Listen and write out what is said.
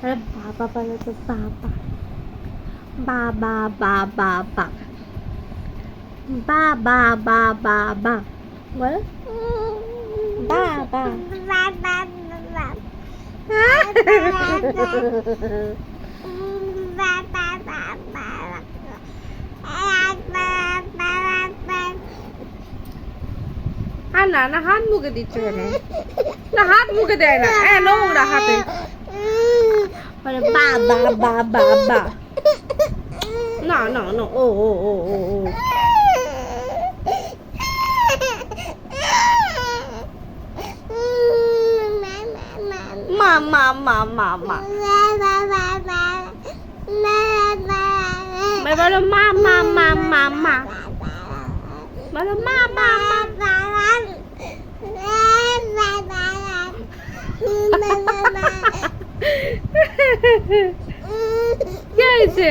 আরে বাবা বলো তো, বাবা বাবা বাবা বাবা বাবা বাবা বা বলো বাবা আর না না হাত মুখে দিচ্ছে কেন? না হাত মুখে দেয় না, নোংরা হাতে। বলে বাবা বাবা বা না না না ও ও ও ও ও মা মা মা মা মা বলো মা মা মা মা মা বলো মা মা মা কি হয়েছে?